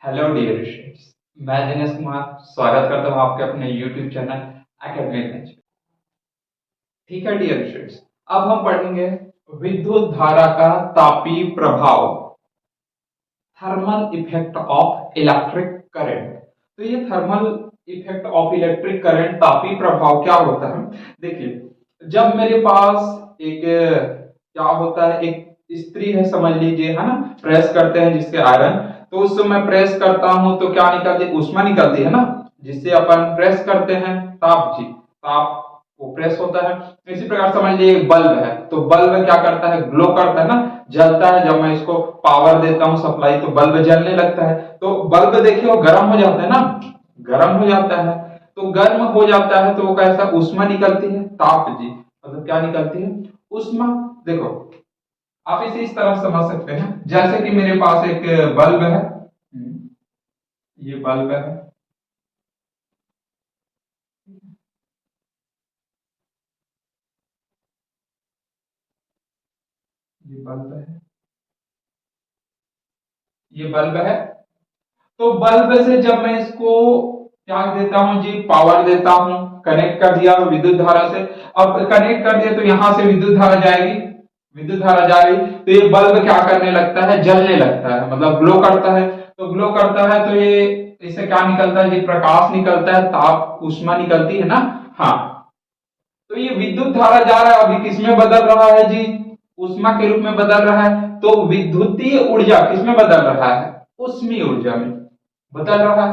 Hello dear students, मैं दिनेश कुमार स्वागत करता हूं आपके अपने यूट्यूब चैनल एकेडमिक में। ठीक है डियर स्टूडेंट्स, अब हम पढ़ेंगे विद्युत धारा का तापीय प्रभाव, thermal effect of electric current. तो ये thermal effect of electric current तापीय प्रभाव क्या होता है? देखिए, जब मेरे पास एक क्या होता है, एक स्त्री है समझ लीजिए, है ना, प्रेस करते हैं जिसके आयरन, तो उस समय प्रेस करता हूं तो क्या निकलती है? ऊष्मा निकलती है ना, जिससे अपन प्रेस करते हैं, ताप जी, ताप वो प्रेस होता है। इसी प्रकार समझ लीजिए एक बल्ब है, तो बल्ब क्या करता है? ग्लो करता है ना, जलता है। जब मैं इसको पावर देता हूं सप्लाई, तो बल्ब जलने लगता है। तो बल्ब देखिए वो गर्म हो जाता है ना, गर्म हो जाता है। तो गर्म हो जाता है तो वो कैसा ऊष्मा निकलती है? ताप जी, मतलब क्या निकलती है? ऊष्मा। देखो, आप इसे इस तरह समझ सकते हैं, जैसे कि मेरे पास एक बल्ब है, ये बल्ब है, ये बल्ब है, ये बल्ब है। तो बल्ब से जब मैं इसको क्या देता हूं जी? पावर देता हूं, कनेक्ट कर दिया विद्युत धारा से। अब कनेक्ट कर दिया तो यहां से विद्युत धारा जाएगी, विद्युत धारा जा रही, तो ये बल्ब क्या करने लगता है? जलने लगता है, मतलब ग्लो करता है। तो ग्लो करता है तो ये इससे क्या निकलता है जी? प्रकाश निकलता है, ताप ऊष्मा निकलती है ना। हाँ, तो ये विद्युत धारा जा रहा है, अभी किसमें बदल रहा है जी? ऊष्मा के रूप में बदल रहा है। तो विद्युतीय ऊर्जा किसमें बदल रहा है? ऊष्मीय ऊर्जा में बदल रहा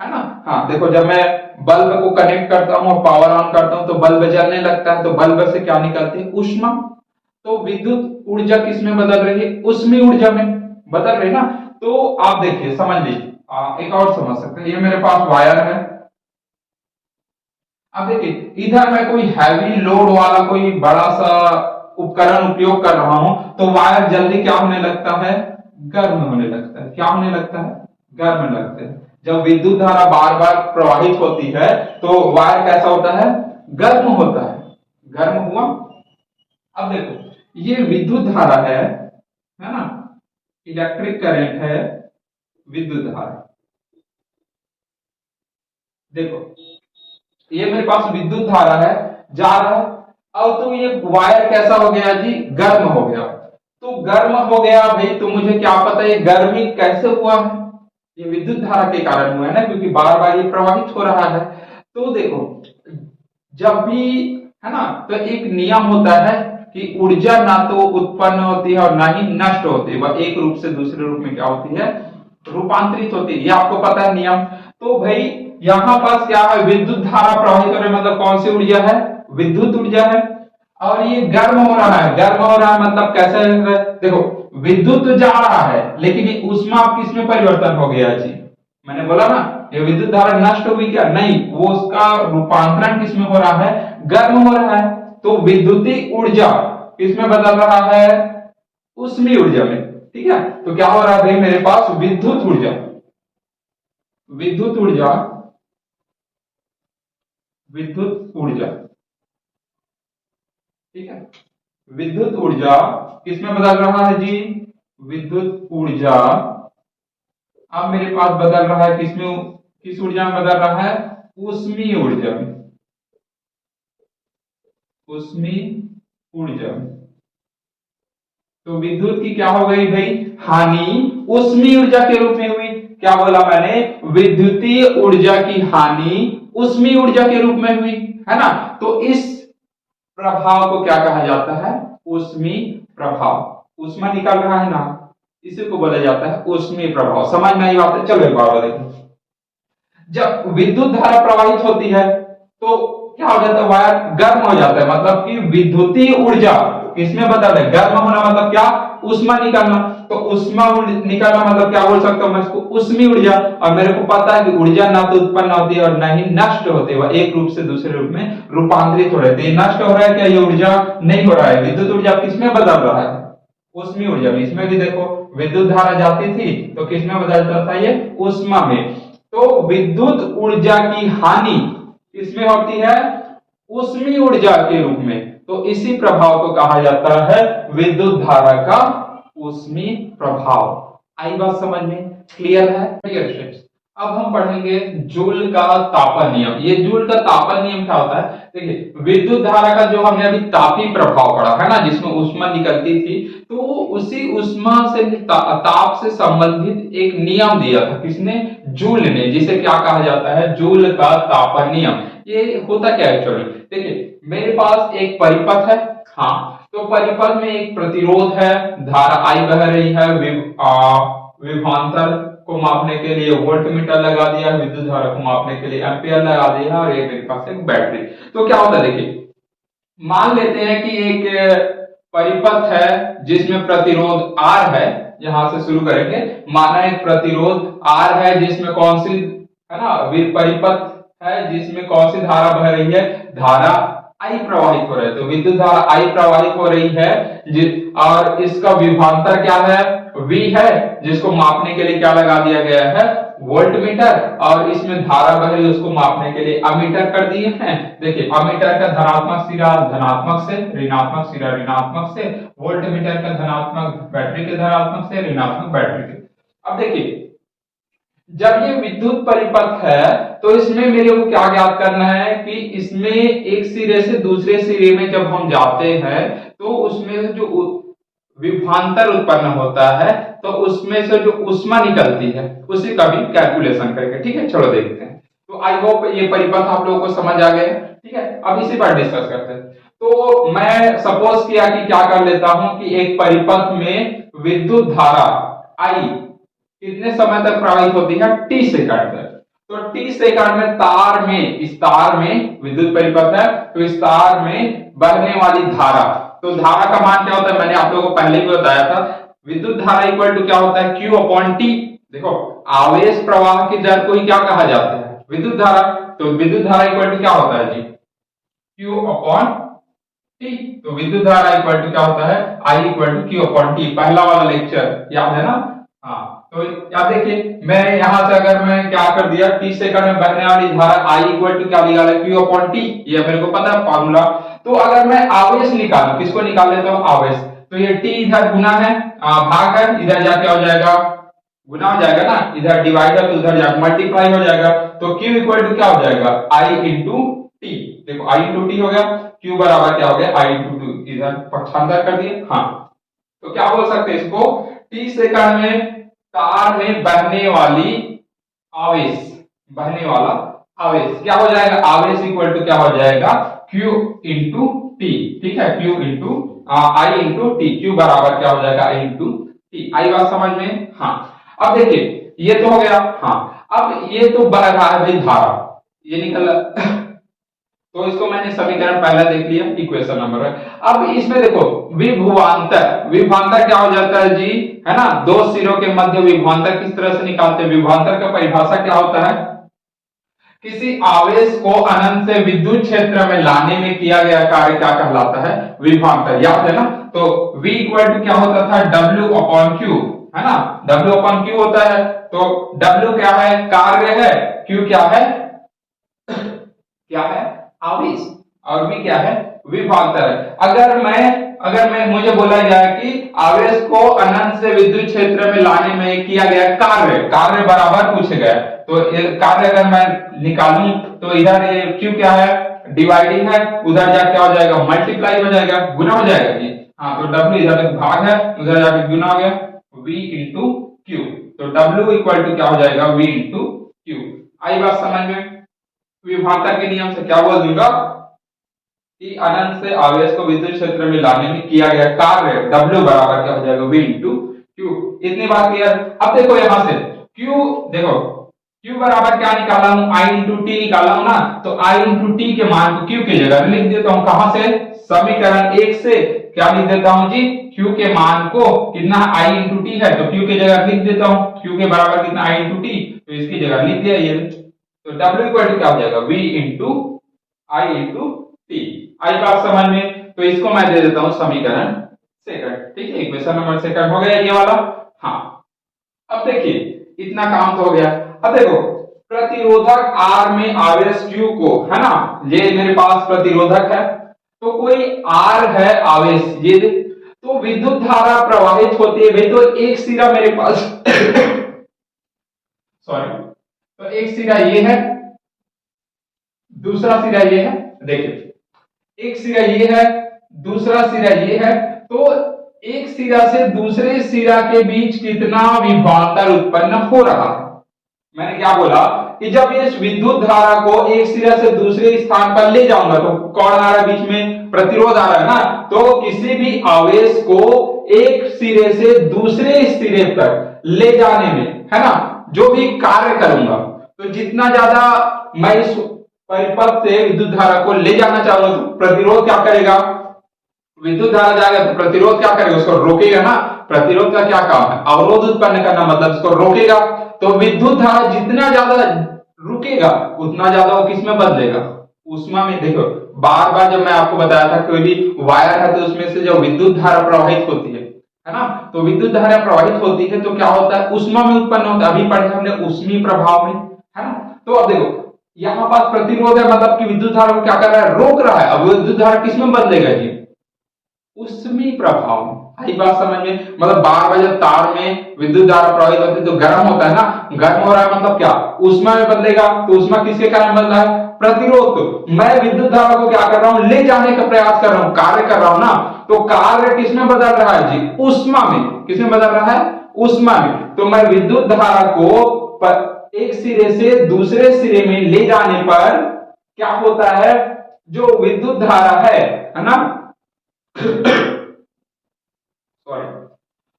है ना। हाँ, देखो, जब मैं बल्ब को कनेक्ट करता हूं और पावर ऑन करता हूं तो बल्ब जलने लगता है, तो बल्ब से क्या निकलती है? ऊष्मा। तो विद्युत ऊर्जा किसमें बदल रही है? ऊष्मीय ऊर्जा में बदल रही है ना। तो आप देखिए, समझ लीजिए, एक और समझ सकते हैं। ये मेरे पास वायर है। अब देखिए, इधर मैं कोई हैवी लोड वाला कोई बड़ा सा उपकरण उपयोग कर रहा हूं, तो वायर जल्दी क्या होने लगता है? गर्म होने लगता है। क्या होने लगता है? गर्म लगता है। जब विद्युत धारा बार बार प्रवाहित होती है तो वायर कैसा होता है? गर्म होता है। गर्म हुआ। अब देखो, ये विद्युत धारा है ना, इलेक्ट्रिक करंट है, विद्युत धारा। देखो, ये मेरे पास विद्युत धारा है, जा रहा है। अब तो ये वायर कैसा हो गया जी? गर्म हो गया। तो गर्म हो गया भाई, तो मुझे क्या पता ये गर्मी कैसे हुआ है? ये विद्युत धारा के कारण हुआ है ना, क्योंकि बार बार ये प्रवाहित हो रहा है। तो देखो, जब भी, है ना, तो एक नियम होता है कि ऊर्जा ना तो उत्पन्न होती है और ना ही नष्ट होती है, वह एक रूप से दूसरे रूप में क्या होती है? रूपांतरित होती है। ये आपको पता है नियम। तो भाई, यहाँ पास क्या है? विद्युत धारा प्रवाहित हो रही है, मतलब कौन सी ऊर्जा है? विद्युत ऊर्जा है। और ये गर्म हो रहा है। गर्म हो रहा है मतलब कैसे है? देखो, विद्युत तो जा रहा है, लेकिन ये ऊष्मा किसमें परिवर्तन हो गया जी? मैंने बोला ना, ये विद्युत धारा नष्ट हुई क्या? नहीं, वो उसका रूपांतरण किसमें हो रहा है? गर्म हो रहा है। तो विद्युतीय ऊर्जा किसमें बदल रहा है? ऊष्मीय ऊर्जा में। ठीक है, तो क्या हो रहा है भाई? मेरे पास विद्युत ऊर्जा, विद्युत ऊर्जा, विद्युत ऊर्जा, ठीक है, विद्युत ऊर्जा किसमें बदल रहा है जी? विद्युत ऊर्जा अब मेरे पास बदल रहा है किसमें? किस ऊर्जा में बदल रहा है? ऊष्मीय ऊर्जा में, ऊष्मीय ऊर्जा में। तो विद्युत की क्या हो गई भाई? हानि ऊष्मीय ऊर्जा के रूप में हुई। क्या बोला मैंने? विद्युतीय ऊर्जा की हानि ऊष्मीय ऊर्जा के रूप में हुई, है ना। तो इस प्रभाव को क्या कहा जाता है? ऊष्मीय प्रभाव। ऊष्मा निकल रहा है ना, इसी को बोला जाता है ऊष्मीय प्रभाव। समझ में आई बात है? चलो एक बार और देखो, जब विद्युत धारा प्रवाहित होती है तो क्या हो जाता है? वायर गर्म हो जाता है, मतलब कि विद्युतीय ऊर्जा किसमें बदल है? गर्म होना मतलब क्या? ऊष्मा निकलना। तो ऊष्मा निकलना मतलब क्या बोल सकता हूं मैं इसको? ऊष्मीय ऊर्जा। और मेरे को पता है कि ऊर्जा ना तो उत्पन्न होती है और ना ही नष्ट होती है, वह एक रूप से दूसरे रूप में रूपांतरित हो रहे थे। नष्ट हो रहा है क्या? ये ऊर्जा नहीं हो रहा है। विद्युत ऊर्जा किसमें बदल रहा है? ऊष्मीय ऊर्जा में। इसमें भी देखो, विद्युत धारा जाती थी तो किसमें बदलता था? ये ऊष्मा में। तो विद्युत ऊर्जा की हानि किसमें होती है? ऊष्मीय ऊर्जा के रूप में। तो इसी प्रभाव को कहा जाता है विद्युत धारा का ऊष्मीय प्रभाव। आई बात समझ में? क्लियर है? Clear students. अब हम पढ़ेंगे जूल का तापन नियम। ये जूल का तापन नियम क्या होता है? देखिए, विद्युत धारा का जो हमने अभी तापी प्रभाव पढ़ा है ना, जिसमें ऊष्मा निकलती थी, तो उसी ऊष्मा से ताप से संबंधित एक नियम दिया था। किसने? जूल ने, जिसे क्या कहा जाता है? जूल का तापन नियम। ये होता क्या है? चलो देखिए, मेरे पास एक परिपथ है, हाँ, तो परिपथ में एक प्रतिरोध है, धारा आई बह रही है, विभवांतर को मापने के लिए वोल्टमीटर लगा दिया, विद्युत धारा को मापने के लिए एम्पियर लगा दिया, और ये मेरे पास एक बैटरी। तो क्या होता है? देखिए, मान लेते हैं कि एक परिपथ है जिसमें प्रतिरोध R है, यहां से शुरू करेंगे। माना एक प्रतिरोध R है जिसमें कौन सी है ना, परिपथ है जिसमें कौन सी धारा बह रही है? धारा I प्रवाहित हो रहा है। तो विद्युत धारा I प्रवाहित हो रही है, और इसका विभवांतर क्या है? V है, जिसको मापने के लिए क्या लगा दिया गया है? वोल्टमीटर। और इसमें धारा बह रही है, उसको मापने के लिए अमीटर कर दिए हैं। देखिए, अमीटर का धनात्मक सिरा धनात्मक से, ऋणात्मक सिरा ऋणात्मक से, वोल्टमीटर का धनात्मक बैटरी के धनात्मक से, ऋणात्मक बैटरी के। अब देखिए, जब ये विद्युत परिपथ है तो इसमें मेरे को क्या ज्ञात करना है कि इसमें एक सिरे से दूसरे सिरे में जब हम जाते हैं तो उसमें से जो विभवांतर उत्पन्न होता है, तो उसमें से जो ऊष्मा निकलती है उसी का भी कैलकुलेशन करके, ठीक है? चलो देखते हैं। तो आई होप ये परिपथ आप लोगों को समझ आ गए, ठीक है? अब इसी पर डिस्कस करते हैं। तो मैं सपोज किया कि क्या कर लेता हूं कि एक परिपथ में विद्युत धारा आई कितने समय तक प्रवाहित होती है? t सेकंड तक। तो t सेकंड में तार में, इस तार में विद्युत परिपथ है, तो इस तार में बहने वाली धारा, तो धारा का मान क्या होता है? मैंने आप लोगों को पहले भी बताया था, विद्युत धारा इक्वल टू क्या होता है? Q upon T। देखो, आवेश प्रवाह की दर को ही क्या कहा जाता है? विद्युत धारा। तो विद्युत धारा इक्वल टू क्या होता है जी? Q upon T। तो विद्युत धारा इक्वल टू क्या होता है? I equal to Q upon T। पहला वाला लेक्चर याद है ना? हाँ, तो याद देखिए, मैं यहां से अगर मैं क्या कर दिया, t सेकंड में बहने वाली धारा I इक्वल टू क्या निकाला? Q upon T। ये मेरे को पता है फॉर्मूला। तो अगर मैं आवेश निकालूं, किसको निकाल लेता हूं? आवेश। तो ये t इधर गुना है, भाग है, इधर जाके हो जाएगा गुना हो जाएगा ना, इधर डिवाइड है तो उधर जाके मल्टीप्लाई हो जाएगा। तो Q इक्वल टू क्या हो जाएगा? I into T. देखो, I इंटू टी हो गया, Q बराबर क्या हो गया? I into two. इधर पक्षांतर कर दिए। हाँ, तो क्या बोल सकते हैं इसको? t सेकंड में तार में बहने वाली आवेश, बहने वाला आवेश क्या हो जाएगा? आवेश इक्वल टू क्या हो जाएगा? Q इंटू टी, ठीक है? Q into I into T. Q बराबर क्या हो जाएगा? I into T. आई बात समझ में? हाँ, अब देखिए, ये तो हो गया। हाँ, अब ये तो बह रहा है भाई धारा, ये निकल तो इसको मैंने समीकरण पहला देख लिया, इक्वेशन नंबर 1। अब इसमें देखो, विभवांतर, विभवांतर क्या हो जाता है जी? है ना, दो सिरों के मध्य विभवांतर किस तरह से निकालते हैं? विभवांतर का परिभाषा क्या होता है? किसी आवेश को अनंत से विद्युत क्षेत्र में लाने में किया गया कार्य क्या कहलाता है? विभवांतर। याद है ना? तो V इक्वल टू क्या होता था? W अपॉन Q, है ना? W अपॉन Q होता है। तो W क्या है? कार्य है, Q क्या है? क्या है? आवेश। और V क्या है? विभवांतर है। अगर मैं मुझे बोला जाए कि आवेश को अनंत से विद्युत क्षेत्र में लाने में किया गया कार्य बराबर पूछे गया, तो कार्य अगर मैं निकालूं तो इधर ये Q क्या है? डिवाइडिंग है, उधर जाके क्या हो जाएगा? मल्टीप्लाई हो जाएगा, गुना हो जाएगा जी। हाँ, तो W इधर तक भाग है, उधर जाके गुना हो गया, V इंटू Q। तो W इक्वल टू क्या हो जाएगा? V into Q। आई बात समझ में? विभवांतर के नियम से क्या बोल दूंगा कि अनंत से आवेश को विद्युत क्षेत्र में लाने में किया गया कार्य W बराबर क्या हो जाएगा? V into Q। इतनी बात क्लियर? अब देखो यहां से Q, देखो Q बराबर क्या निकाला हूं? I इंटू टी निकाला हूं ना, तो I इंटू टी के मान को Q की जगह लिख देता हूं। कहां से? समीकरण 1 से क्या लिख देता हूं जी? Q के मान को कितना? I इंटू टी है, तो Q की जगह लिख देता हूं। Q के बराबर कितना? I इंटू टी, तो इसकी जगह लिख दिया ये। तो W इक्वल टू क्या हो जाएगा? V into I into T. आई बात समझ में? तो इसको मैं दे देता हूं समीकरण सेकंड, ठीक है? इक्वेशन नंबर सेकंड हो गया ये वाला। हाँ, अब देखिए, इतना काम तो हो गया। अब देखो, प्रतिरोधक R में आवेश Q को, है ना, ये मेरे पास प्रतिरोधक है, तो कोई R है आवेश, ये तो विद्युत धारा प्रवाहित होती है भाई, तो एक सिरा मेरे पास सॉरी, तो एक सिरा ये है, दूसरा सिरा ये है। देखिए, एक सिरा ये है, दूसरा सिरा ये है, तो एक सिरा से दूसरे सिरा के बीच कितना विभवांतर उत्पन्न हो रहा है। मैंने क्या बोला कि जब इस विद्युत धारा को एक सिरा से दूसरे स्थान पर ले जाऊंगा तो कौन आ रहा है बीच में, प्रतिरोध आ रहा है ना। तो किसी भी आवेश को एक सिरे से दूसरे सिरे तक ले जाने में, है ना, जो भी कार्य करूंगा, तो जितना ज्यादा मैं इस परिपथ से विद्युत धारा को ले जाना चाहूंगा तो प्रतिरोध क्या करेगा, विद्युत धारा जाएगा तो प्रतिरोध क्या करेगा, उसको रोकेगा ना। प्रतिरोध का क्या काम है, अवरोध उत्पन्न करना, मतलब इसको रोकेगा। तो विद्युत धारा जितना ज्यादा रुकेगा उतना ज्यादा वो किसमें बदलेगा, ऊष्मा में। देखो बार बार जब मैं आपको बताया था कोई भी वायर है तो उसमें से जब विद्युत धारा प्रवाहित होती है ना, तो विद्युत धारा प्रवाहित होती है तो क्या होता है, ऊष्मा में उत्पन्न होता है। अभी पढ़े हमने ऊष्मीय प्रभाव में, है ना। तो अब देखो यहाँ पास प्रतिरोध है, मतलब कि विद्युत धारा को क्या कर रहा है, रोक रहा है। अब विद्युत धारा किसमें बदलेगा जी, ऊष्मीय प्रभाव। आई बात समझ में, मतलब बार बार जब तार में विद्युत धारा प्रवाहित होती है तो गर्म होता है ना, गर्म हो रहा है मतलब क्या, ऊष्मा में बदलेगा। तो ऊष्मा किसके कारण बदल रहा है, प्रतिरोध। तो मैं विद्युत धारा को क्या कर रहा हूं, ले जाने का प्रयास कर रहा हूं, कार्य कर रहा हूं ना। तो कार्य किसमें बदल रहा है जी, ऊष्मा में। किसमें बदल रहा है, ऊष्मा में। तो मैं विद्युत धारा को एक सिरे से दूसरे सिरे में ले जाने पर क्या होता है, जो विद्युत धारा है ना सॉरी,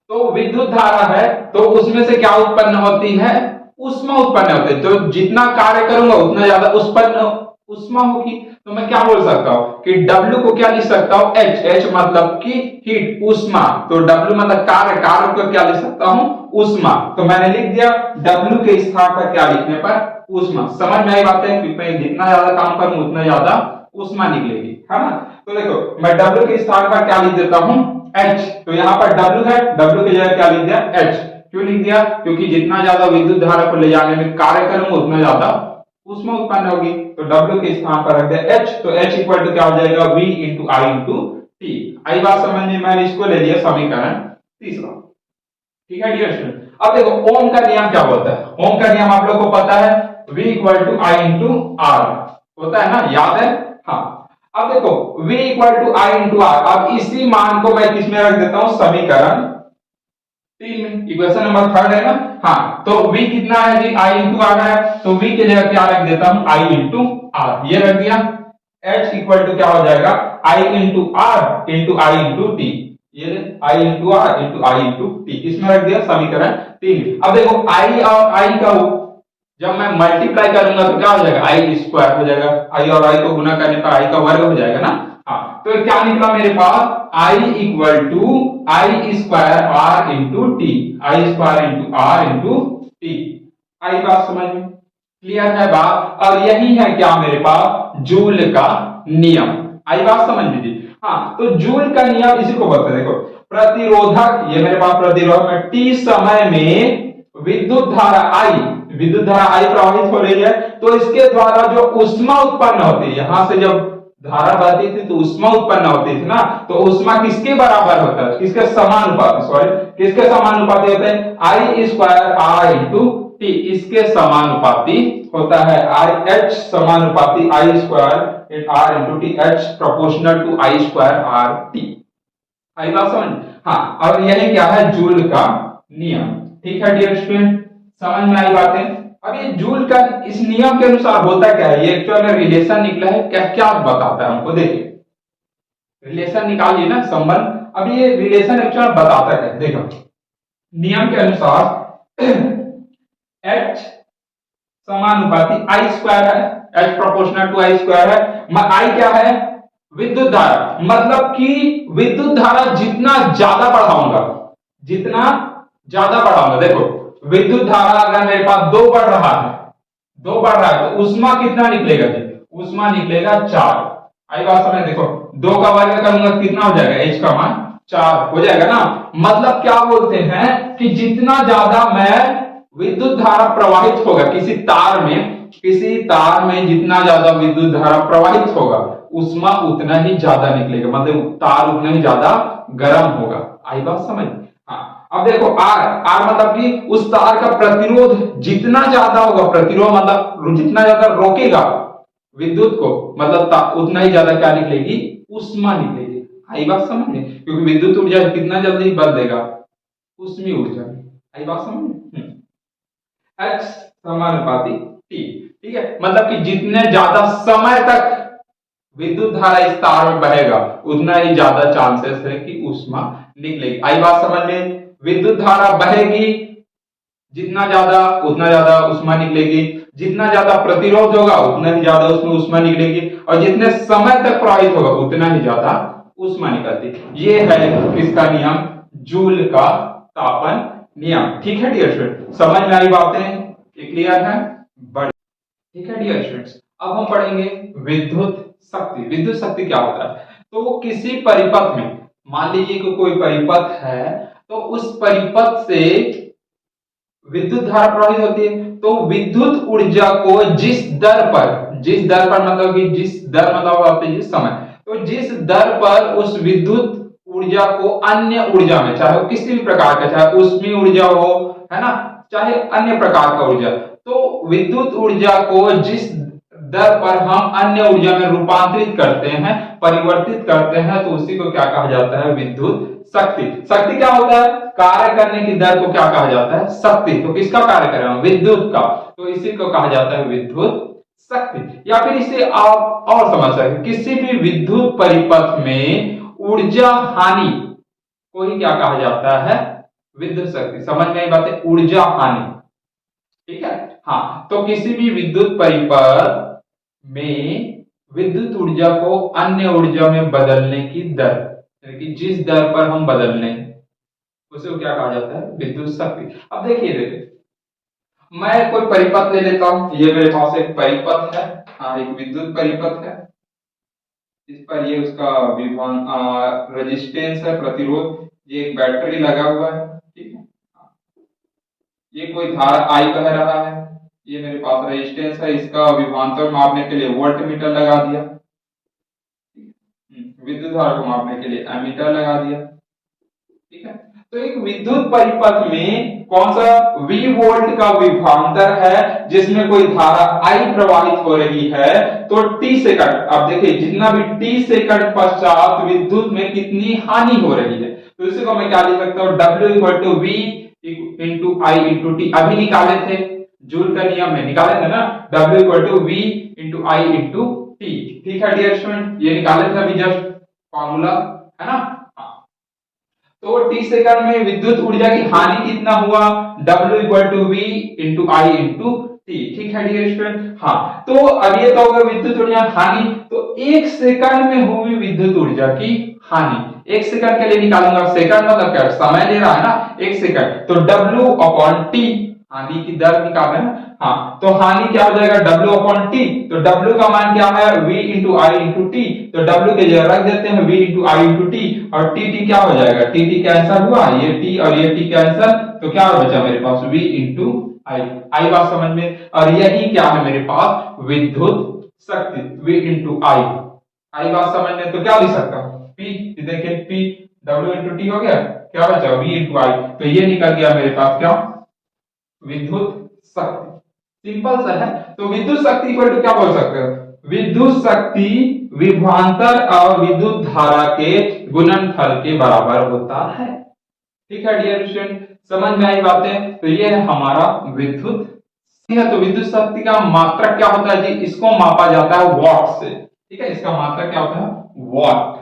तो विद्युत धारा है तो उसमें से क्या उत्पन्न होती है, ऊष्मा उत्पन्न होती है। तो जितना कार्य करूंगा उतना ज्यादा ऊष्मा होगी। तो मैं क्या बोल सकता हूं कि W को क्या लिख सकता हूं, H मतलब कि हीट, ऊष्मा। तो W मतलब कार्य, कार्य को क्या लिख सकता हूं, ऊष्मा। तो मैंने लिख दिया W के स्थान पर क्या लिखने पर, ऊष्मा। समझ में आई बात है, क्योंकि जितना ज्यादा काम करूं उतना ज्यादा ऊष्मा निकलेगी, है ना। तो देखो मैं W के स्थान पर क्या लिख देता हूं, H। तो यहाँ पर W है, W की जगह क्या लिख दिया, H। क्यों लिख दिया, क्योंकि जितना ज्यादा विद्युत धारा को ले जाने में कार्य करूंगा उतना ज्यादा ऊष्मा उत्पन्न होगी। तो W के स्थान पर रख दिया H। तो H इक्वल टू क्या हो जाएगा, V into I into T। आई बात समझ में, मैंने इसको ले लिया समीकरण तीसरा। ठीक है डियर स्टूडेंट। अब देखो ओम का नियम क्या होता है, ओम का नियम आप लोग को पता है, V equal to I into R होता है ना, याद है। हाँ, अब देखो V equal to I into R। अब इसी मान को मैं किसमें रख देता हूं, समीकरण 3 में, इक्वेशन नंबर 3 है ना। हाँ, तो V कितना है जी, I इंटू R है। तो V की जगह क्या रख देता हूं, I इंटू R, ये रख दिया। H इक्वल टू क्या हो जाएगा, I into R into I into T। ये I into R into I into T, इसमें रख दिया समीकरण 3। अब देखो I और I का जब मैं मल्टीप्लाई करूंगा तो क्या हो जाएगा, I स्क्वायर हो जाएगा। I और I को गुना करने पर I का वर्ग हो जाएगा ना। हाँ, तो क्या निकला मेरे पास, I equal to I square R into T, I square into R into T। आई बात समझ में, क्लियर है बात। और यही है क्या मेरे पास, जूल का नियम। आई बात समझ लीजिए। हाँ, तो जूल का नियम इसी को बोलते हैं। देखो प्रतिरोधक, ये मेरे पास प्रतिरोधक में T समय में विद्युत धारा I, विद्युत धारा I प्रवाहित हो रही है, तो इसके द्वारा जो ऊष्मा उत्पन्न होती है, यहां से जब धारा बहती थी तो ऊष्मा उत्पन्न होती थी ना, तो ऊष्मा किसके बराबर होता है, किसके समानुपाती, सॉरी किसके समानुपाती होता है, I square R into T, इसके समानुपाती होता है। H समानुपाती I square R into T, H proportional to I square R T। आई बात समझ। हाँ, और यही क्या है, जूल का नियम। ठीक है डियर स्टूडेंट, समझ में आई बातें। अब ये जूल का इस नियम के अनुसार होता क्या है, ये एक्चुअल में रिलेशन निकला है, क्या क्या बताता है हमको, देखिए रिलेशन निकालिए ना, संबंध। अब ये रिलेशन एक्चुअल बताता है, देखो नियम के अनुसार H समानुपाती I स्क्वायर है, H proportional to I square है। I क्या है, विद्युत धारा, मतलब कि विद्युत धारा जितना ज्यादा बढ़ाऊंगा, जितना ज्यादा बढ़ाऊंगा, देखो विद्युत धारा अगर मेरे पास 2 बढ़ रहा है, 2 बढ़ रहा है, तो ऊष्मा कितना निकलेगा जी, ऊष्मा निकलेगा 4। आई बात समझ। देखो 2 का वर्ग करूंगा कितना हो जाएगा, H का मान 4 हो जाएगा ना। मतलब क्या बोलते हैं कि जितना ज्यादा मैं विद्युत धारा प्रवाहित होगा किसी तार में, किसी तार में जितना ज्यादा विद्युत धारा प्रवाहित होगा ऊष्मा उतना ही ज्यादा निकलेगा, मतलब तार उतना ही ज्यादा गर्म होगा। आई बात समझ? हाँ, अब देखो आर, आर मतलब कि उस तार का प्रतिरोध जितना ज्यादा होगा, प्रतिरोध मतलब जितना ज्यादा रोकेगा विद्युत को, मतलब उतना ही ज्यादा क्या निकलेगी, ऊष्मा निकलेगी। आई बात समझ में? क्योंकि विद्युत ऊर्जा कितना जल्दी बदल देगा, ऊष्मीय ऊर्जा। आई बात समझ में? H समानुपाती T, ठीक है, मतलब कि जितने ज्यादा समय तक विद्युत धारा इस तार में बहेगा उतना ही ज्यादा चांसेस है कि ऊष्मा निकलेगी। आई बात समझ में? विद्युत धारा बहेगी जितना ज्यादा उतना ज्यादा ऊष्मा निकलेगी, जितना ज्यादा प्रतिरोध होगा उतना ही ज्यादा उसमें ऊष्मा निकलेगी, और जितने समय तक प्रवाहित होगा उतना ही ज्यादा ऊष्मा निकलती। ये है किसका नियम? जूल का तापन नियम। ठीक है डियर स्टूडेंट, समझ में आई बातें? ये क्लियर है? बड़े ठीक है डियर स्टूडेंट्स, अब हम पढ़ेंगे विद्युत शक्ति। विद्युत शक्ति क्या होता है? तो वो किसी परिपथ में, मान लीजिए कि कोई परिपथ है, तो उस परिपथ से विद्युत धारा प्रवाहित होती है, तो विद्युत ऊर्जा को जिस दर पर मतलब कि जिस दर मतलब जिस समय, तो जिस दर पर उस विद्युत ऊर्जा को अन्य ऊर्जा में, चाहे वो किसी भी प्रकार का, चाहे ऊष्मीय ऊर्जा हो, है ना, चाहे अन्य प्रकार का ऊर्जा, तो विद्युत ऊर्जा को जिस दर पर हम अन्य ऊर्जा में रूपांतरित करते हैं, परिवर्तित करते हैं, तो उसी को क्या कहा जाता है? विद्युत शक्ति। शक्ति क्या होता है? कार्य करने की दर को क्या कहा जाता है? शक्ति। तो किसका कार्य कर रहे हैं? विद्युत का, तो इसी को कहा जाता है विद्युत शक्ति। या फिर इसे आप और समझ सकते हैं, किसी भी विद्युत परिपथ में ऊर्जा हानि को ही क्या कहा जाता है? विद्युत शक्ति। समझ में आई बातें? ऊर्जा हानि, ठीक है। हाँ, तो किसी भी विद्युत परिपथ में विद्युत ऊर्जा को अन्य ऊर्जा में बदलने की दर, यानी कि जिस दर पर हम बदल रहे हैं उसे क्या कहा जाता है? विद्युत शक्ति। अब देखिए मैं कोई परिपथ ले लेता हूं, ये मेरे पास एक परिपथ है, हाँ एक विद्युत परिपथ है, इस पर ये उसका विभवान रेजिस्टेंस है, प्रतिरोध, ये एक बैटरी लगा हुआ है, ठीक है। ये कोई धारा आई बह रहा है, ये मेरे पास रेजिस्टेंस है, इसका विभवांतर मापने के लिए वोल्ट मीटर लगा दिया, विद्युत धारा को मापने के लिए एमीटर लगा दिया, ठीक है। तो एक विद्युत परिपथ में कौन सा V वोल्ट का विभवांतर है जिसमें कोई धारा I प्रवाहित हो रही है, तो T सेकंड, अब देखिए जितना भी T सेकंड पश्चात विद्युत में कितनी हानि हो रही है, तो इसी को मैं क्या लिख सकता हूं? W equal to V into I into T। अभी निकाले थे जूल का नियम में, निकाले थे ना, W equal to V into I into T। ठीक है डियर स्टूडेंट, ये निकाले थे अभी जस्ट फॉर्मूला, है ना। तो T सेकंड में विद्युत ऊर्जा की हानि कितना हुआ? W equal to V into I into T। ठीक है डियर स्टूडेंट। हाँ, तो अब ये तो होगा विद्युत ऊर्जा हानि, तो एक सेकंड में हुई विद्युत ऊर्जा की हानि, एक सेकंड के लिए निकालूंगा, सेकंड मतलब क्या, समय ले रहा है ना, एक सेकंड, तो W अपॉन T, हानि की दर निकाल रहे हैं। हाँ, तो हानि क्या हो जाएगा? W अपॉन T, तो W का मान क्या है? V into I into T, तो W के जगह रख देते हैं V into I into T, और T क्या हो जाएगा? T कैंसिल हुआ, ये T और ये T कैंसिल, तो क्या बचा मेरे पास? V इंटू I बात समझ में? और यही क्या है मेरे पास? विद्युत शक्ति, V इंटू I बात समझ में? तो क्या लिख सकता हूँ? P, देखिए P W इंटू T हो गया, क्या बचा? V इंटू I, तो ये निकल गया मेरे पास क्या? विद्युत शक्ति। सिंपल सा है। तो विद्युत शक्ति इक्वल टू क्या बोल सकते हो? विद्युत शक्ति विभवांतर और विद्युत धारा के गुणनफल के बराबर होता है। ठीक है डियर स्टूडेंट, समझ में आई बातें? तो ये है हमारा विद्युत शक्ति है। तो विद्युत शक्ति का मात्रक क्या होता है जी? इसको मापा जाता है वॉट से, ठीक है। इसका मात्रक क्या होता है? वॉट,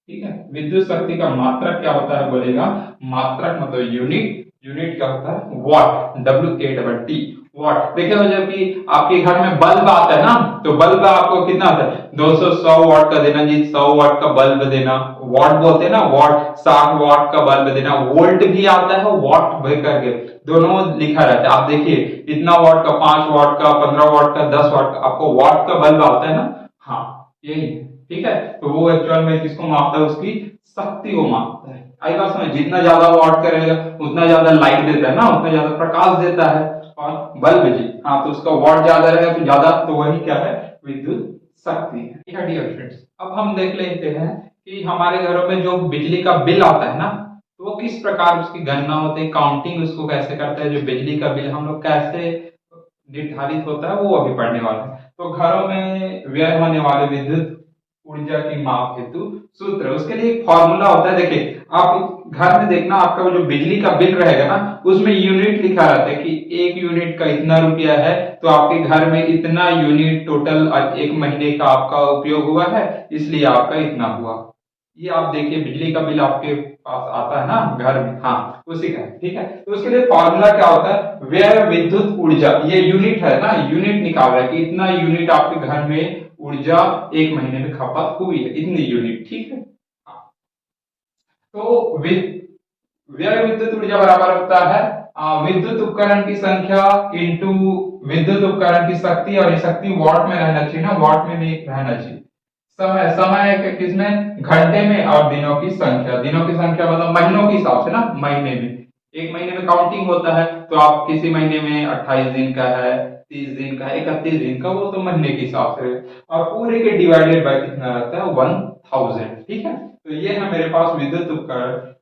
ठीक है। विद्युत शक्ति का मात्रक क्या होता है बोलेगा? मात्रक मतलब यूनिट, यूनिट क्या होता है? What, WAT, what. देखिए जब कि आपके घर में बल्ब आता है ना, तो बल्ब आपको कितना आता है? 200 100 वाट का देना जी, 100 वाट का बल्ब देना, वॉट बोलते हैं ना, वॉट, 60 वाट का बल्ब देना, वोल्ट भी आता है, वॉट करके दोनों लिखा रहता है। आप देखिए इतना वाट का, 5 वाट का, 15 वाट का, 10 वाट का, आपको वाट का बल्ब आता है ना। हाँ यही, ठीक है। तो वो एक्चुअल में किसको मापता है? उसकी शक्ति को मापता है। आई बात समझ? जितना ज्यादा वाट करेगा उतना ज्यादा लाइट देता है ना, उतना ज्यादा प्रकाश देता है, और बल्ब जी, हाँ, तो उसका वाट ज्यादा रहेगा तो ज्यादा, तो वही क्या है? विद्युत शक्ति है। ठीक है डियर फ्रेंड्स, अब हम देख लेते हैं कि हमारे घरों में जो बिजली का बिल आता है ना, तो वो किस प्रकार उसकी गणना होती है, काउंटिंग उसको कैसे करते हैं, जो बिजली का बिल हम लोग कैसे निर्धारित होता है, वो अभी पढ़ने वाले हैं। तो घरों में व्यय होने वाले विद्युत ऊर्जा की माप हेतु सूत्र, उसके लिए एक फॉर्मूला होता है। देखिए आप घर में देखना, आपका वो जो बिजली का बिल रहेगा ना, उसमें यूनिट लिखा रहता है कि एक यूनिट का इतना रुपया है, तो आपके घर में इतना यूनिट टोटल एक महीने का आपका उपयोग हुआ है, इसलिए आपका इतना हुआ। ये आप देखिए बिजली का बिल आपके पास आता है ना घर में, हाँ उसी का है। ठीक है, तो उसके लिए फॉर्मूला क्या होता है, व्यय विद्युत ऊर्जा, ये यूनिट है ना, यूनिट निकाल रहा है कि इतना यूनिट आपके घर में ऊर्जा एक महीने में खपत हुई है, इतनी यूनिट। ठीक है, हाँ। तो व्यय विद्युत ऊर्जा बराबर होता है विद्युत उपकरण की संख्या इंटू विद्युत उपकरण की शक्ति, और ये शक्ति वॉट में रहना चाहिए ना, वॉट में भी रहना चाहिए। समय, समय किसमें, घंटे में, और दिनों की संख्या, दिनों की संख्या मतलब महीनों के हिसाब से ना, महीने में, एक महीने में काउंटिंग होता है, तो आप किसी महीने में 28 दिन का है, 30 दिन का, 31 दिन का, वो तो महीने के हिसाब से, और पूरे के डिवाइडेड बाय कितना रहता है, 1000। ठीक है, तो ये है मेरे पास विद्युत उपकरण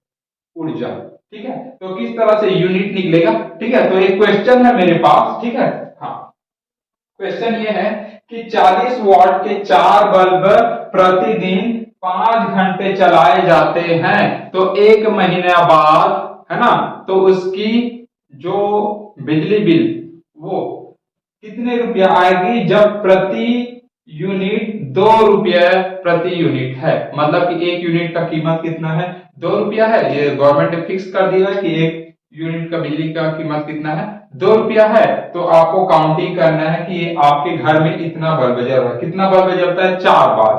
ऊर्जा। ठीक है, तो किस तरह से यूनिट निकलेगा। ठीक है, तो एक क्वेश्चन है मेरे पास। ठीक है, हाँ, क्वेश्चन ये है कि 40 वॉट के 4 बल्ब प्रतिदिन 5 घंटे चलाए जाते हैं, तो एक महीने बाद, है ना, तो उसकी जो बिजली बिल वो कितने रुपया आएगी, जब प्रति यूनिट 2 रुपये प्रति यूनिट है। मतलब कि एक यूनिट का कीमत कितना है, 2 रुपया है, ये गवर्नमेंट ने फिक्स कर दिया है कि एक यूनिट का बिजली का कीमत कितना है, 2 रुपया है। तो आपको काउंटिंग करना है कि आपके घर में इतना बल्ब जल रहा है, कितना बल्ब जलता है, 4 बार,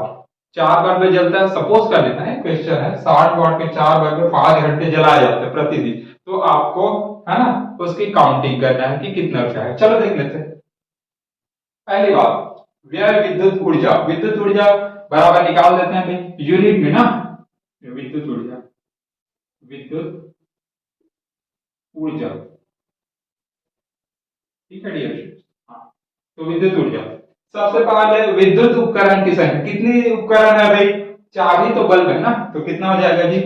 4 बल्ब जलता है। सपोज कर लेना है, क्वेश्चन है 60 वाट के 4 बल्ब 5 घंटे जलाए जाते हैं प्रतिदिन, तो आपको, है ना, उसकी काउंटिंग करना है कि कितना रुपया है। चलो देख लेते हैं। पहली बात, व्यय विद्युत ऊर्जा, विद्युत ऊर्जा बराबर निकाल देते हैं भाई यूनिट में ना, विद्युत ऊर्जा, विद्युत ऊर्जा। ठीक है डियर, हाँ, तो विद्युत ऊर्जा, सबसे पहले विद्युत उपकरण की संख्या, कितनी उपकरण है भाई, 4 ही तो बल्ब है ना, तो कितना हो जाएगा जी,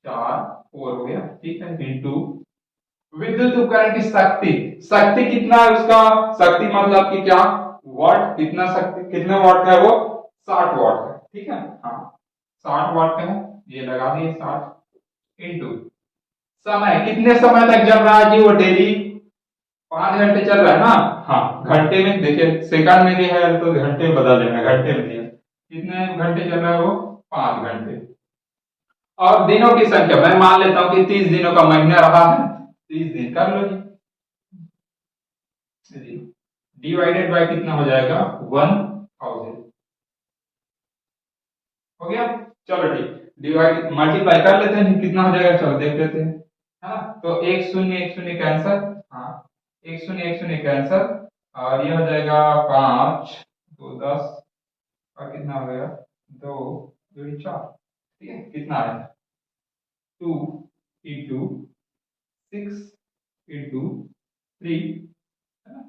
4, 4 हो गया। ठीक है, इंटू विद्युत उपकरण की शक्ति, शक्ति कितना है उसका, शक्ति मतलब कि क्या, वाट, कितना शक्ति, कितने वाट का है वो, 60 वाट का। ठीक है, हाँ 60 वाट का है, ये लगा दिए 60, इंटू समय, कितने समय तक चल रहा है जी वो डेली, 5 घंटे चल रहा है ना, हाँ घंटे में देखिए, सेकंड में दिया है तो घंटे में बदल देना, घंटे में दिया, कितने घंटे चल रहा है वो, 5 घंटे। और दिनों की संख्या, मैं मान लेता हूं कि 30 दिनों का महीना रहा है, 30 दिन कर लो जी, डिवाइडेड बाय कितना हो जाएगा, 1000 हो गया। चलो ठीक, डिवाइड मल्टीप्लाई कर लेते हैं, कितना हो जाएगा, चलो देख लेते हैं, है ना। तो एक शून्य कैंसर, हाँ एक शून्य कैंसर, और ये हो जाएगा 5, 2 10, और कितना हो गया, 2 2 4। ठीक है, कितना आया, 2 इंटू 6 इंटू 3, है ना,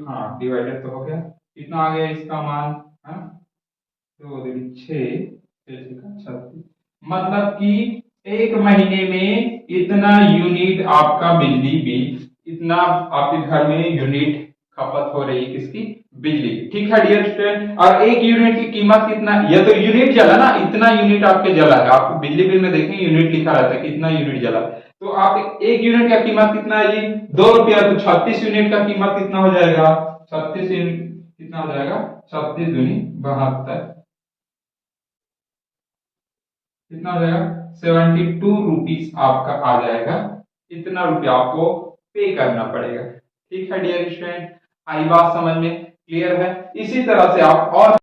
हाँ डिवाइडेड तो हो गया, कितना आ गया इसका मान, है ना, 2 6 36, मतलब कि एक महीने में इतना यूनिट आपका बिजली बिल, इतना आपके घर में यूनिट खपत हो रही है किसकी, बिजली की। ठीक है डियर स्टूडेंट, और एक यूनिट की कीमत कितना, ये तो यूनिट जला ना, इतना यूनिट आपके जला है, आपको बिजली बिल में देखेंगे यूनिट लिखा रहता है कितना यूनिट जला, तो आप एक यूनिट का कीमत कितना है जी, 2 रुपया, तो 36 यूनिट का कीमत कितना हो जाएगा, 36 यूनिट कितना हो जाएगा, 36 दूनी 72, कितना हो जाएगा, 72 रुपीज आपका आ जाएगा, इतना रुपया आपको पे करना पड़ेगा। ठीक है डियर स्टूडेंट, आई बात समझ में, क्लियर है। इसी तरह से आप और,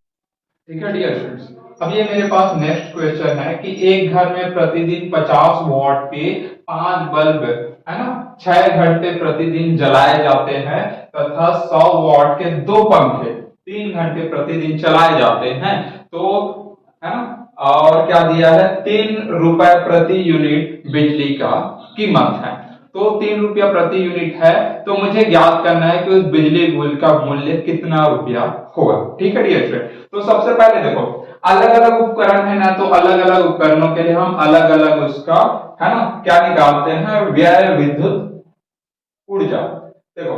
ठीक है डियर स्टूडेंट्स, अब ये मेरे पास नेक्स्ट क्वेश्चन है कि एक घर में प्रतिदिन 50 वॉट के 5 बल्ब, है ना, 6 घंटे प्रतिदिन जलाए जाते हैं, तथा 100 वॉट के 2 पंखे 3 घंटे प्रतिदिन चलाए जाते हैं, तो, है ना, और क्या दिया है, 3 रुपए प्रति यूनिट बिजली का कीमत है। तो 3 रुपया प्रति यूनिट है, तो मुझे ज्ञात करना है कि उस बिजली बिल का मूल्य कितना रुपया होगा। ठीक है डियर स्टूडेंट, तो सबसे पहले देखो अलग अलग उपकरण है ना, तो अलग अलग उपकरणों के लिए हम अलग अलग उसका है ना क्या निकालते हैं, व्यय विद्युत ऊर्जा। देखो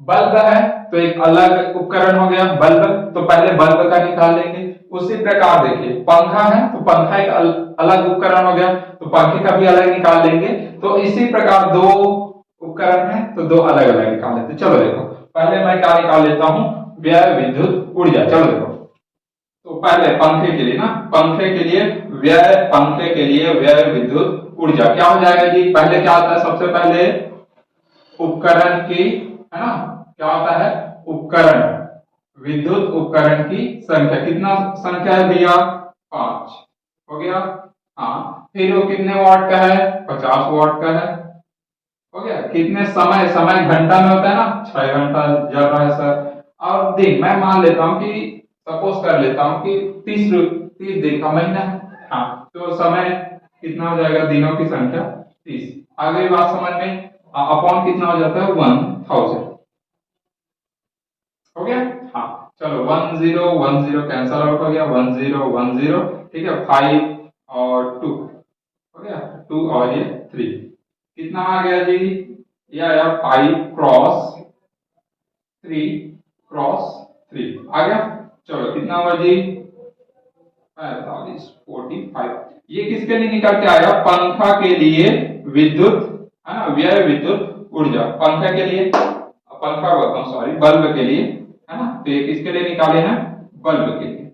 बल्ब है तो एक अलग उपकरण हो गया बल्ब, तो पहले बल्ब का निकाल लेंगे। उसी प्रकार देखिए पंखा है तो पंखा एक अलग उपकरण हो गया, तो पंखे का भी अलग निकाल लेंगे। तो इसी प्रकार दो उपकरण है तो दो अलग अलग निकाल लेते। चलो देखो पहले मैं क्या निकाल लेता हूं, व्यय विद्युत ऊर्जा। चलो देखो तो पहले पंखे के लिए ना, पंखे के लिए व्यय विद्युत ऊर्जा क्या हो जाएगा जी, पहले क्या आता है, सबसे पहले उपकरण की है ना, क्या होता है उपकरण, विद्युत उपकरण की संख्या, कितना संख्या है भैया 5 हो गया। हाँ फिर वो कितने वाट का है, 50 वाट का है, हो गया। कितने समय, समय घंटा में होता है ना, 6 घंटा जल रहा है सर। और दिन मैं मान लेता हूँ कि सपोज कर लेता हूँ कि 30 दिन का महीना है। हाँ तो समय कितना हो जाएगा, दिनों की संख्या 30। आगे बात समझ में, अपॉन कितना हो जाता है 1000 हो गया। हाँ चलो 1010 कैंसल आउट हो गया, 1010 ठीक है। 5 और 2 हो गया, 2 और ये 3 कितना आ गया जी, ये आया 5 क्रॉस 3 आ गया। चलो कितना हुआ जी 45 45। ये किसके लिए निकल के आया, पंखा के लिए विद्युत है ना, व्यय विद्युत ऊर्जा, पंखा के लिए, पंखा बोलता हूँ सॉरी, बल्ब के लिए है ना। तो ये किसके लिए निकाले हैं, बल्ब के लिए।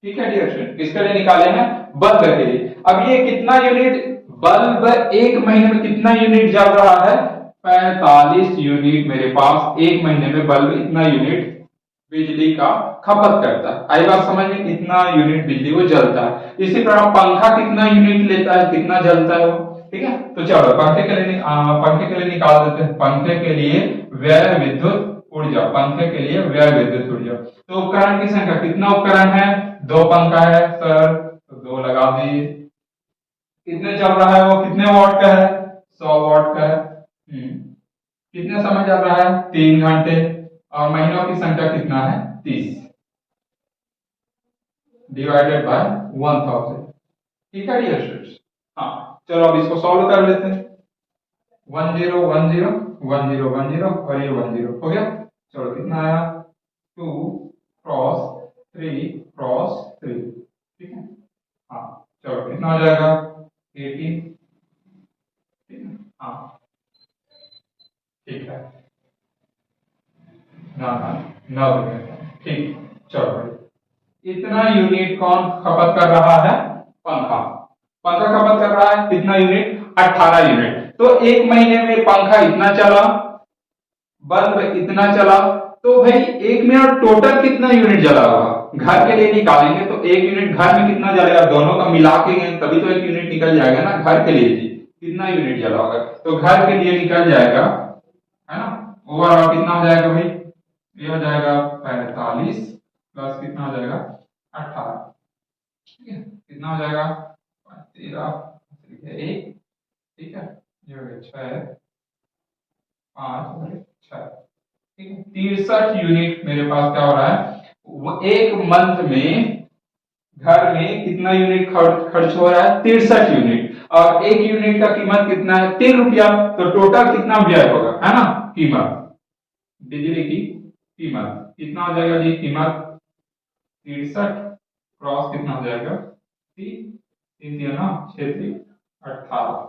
ठीक है डियर स्टूडेंट, किसके लिए निकाले हैं, बल्ब के लिए। अब ये कितना यूनिट, बल्ब एक महीने में कितना यूनिट जल रहा है, 45 यूनिट मेरे पास एक महीने में बल्ब इतना यूनिट बिजली का खपत करता है। आई बात समझ में, इतना यूनिट बिजली वो जलता है। इसी प्रकार पंखा कितना यूनिट लेता है, कितना जलता है वो। ठीक है तो चलो पंखे के लिए निकाल देते हैं, पंखे के लिए व्यय विद्युत ऊर्जा, पंखे के लिए व्यय विद्युत ऊर्जा। तो उपकरण की संख्या, कितना उपकरण है, 2 पंखा है सर, तो 2 लगा दिए। कितने चल रहा है वो, कितने वाट का है, 100 वाट का है। कितने समय चल रहा है, 3 घंटे। और महीनों की संख्या कितना है 30 डिवाइडेड बाय 1000। ठीक है डियर स्टूडेंट्स। हाँ चलो अब इसको सॉल्व कर लेते हैं। 1010 और ये 10 हो गया। चलो कितना आया, 2 क्रॉस 3 क्रॉस 3। ठीक है हाँ चलो कितना हो जाएगा 18। ठीक है हाँ ठीक है ना ना 9 ठीक। चलो भाई इतना यूनिट कौन खपत कर रहा है, पंखा, पंखा खपत कर रहा है कितना यूनिट, 18 यूनिट। तो एक महीने में पंखा इतना चला, बल्ब इतना चला, तो भाई एक में और टोटल कितना यूनिट जला होगा, घर के लिए निकालेंगे तो एक यूनिट घर में कितना जलेगा, दोनों का मिला के तभी तो एक यूनिट निकल जाएगा ना, घर के लिए जी कितना यूनिट जला होगा, तो घर के लिए निकल जाएगा है ना। ओवरऑल कितना हो जाएगा भाई, ये हो जाएगा 45 प्लस कितना हो जाएगा 18। ठीक है कितना हो जाएगा 13 1। ठीक है ये हो गया 6 5 और 6। ठीक है 63 यूनिट मेरे पास क्या हो रहा है, वो एक मंथ में घर में कितना यूनिट खर्च हो रहा है, 63 यूनिट। और एक यूनिट का कीमत कितना है 3 रुपया, तो टोटल कितना व्यय होगा है ना, कीमत बिजली की कीमत कितना हो जाएगा जी, कीमत 63 क्रॉस कितना हो जाएगा 3 3 ना 6 18।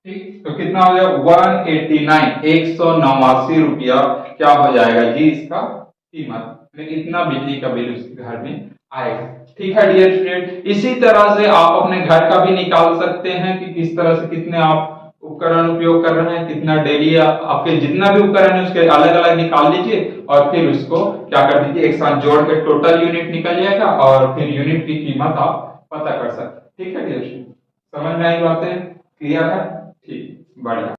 ठीक तो कितना हो जाएगा 189 189 रुपया क्या हो जाएगा जी इसका कीमत, इतना बिजली का बिल उसके घर में आएगा। ठीक है डियर स्टूडेंट, इसी तरह से आप अपने घर का भी निकाल सकते हैं कि किस तरह से कितने आप उपकरण उपयोग कर रहे हैं, कितना डेली आपके जितना भी उपकरण है उसके अलग अलग निकाल लीजिए और फिर उसको क्या कर दीजिए एक साथ जोड़ के टोटल यूनिट निकल जाएगा और फिर यूनिट की कीमत आप पता कर सकते हैं। ठीक है डियर स्टूडेंट, समझ में आई बातें, क्लियर है, ठीक बढ़िया।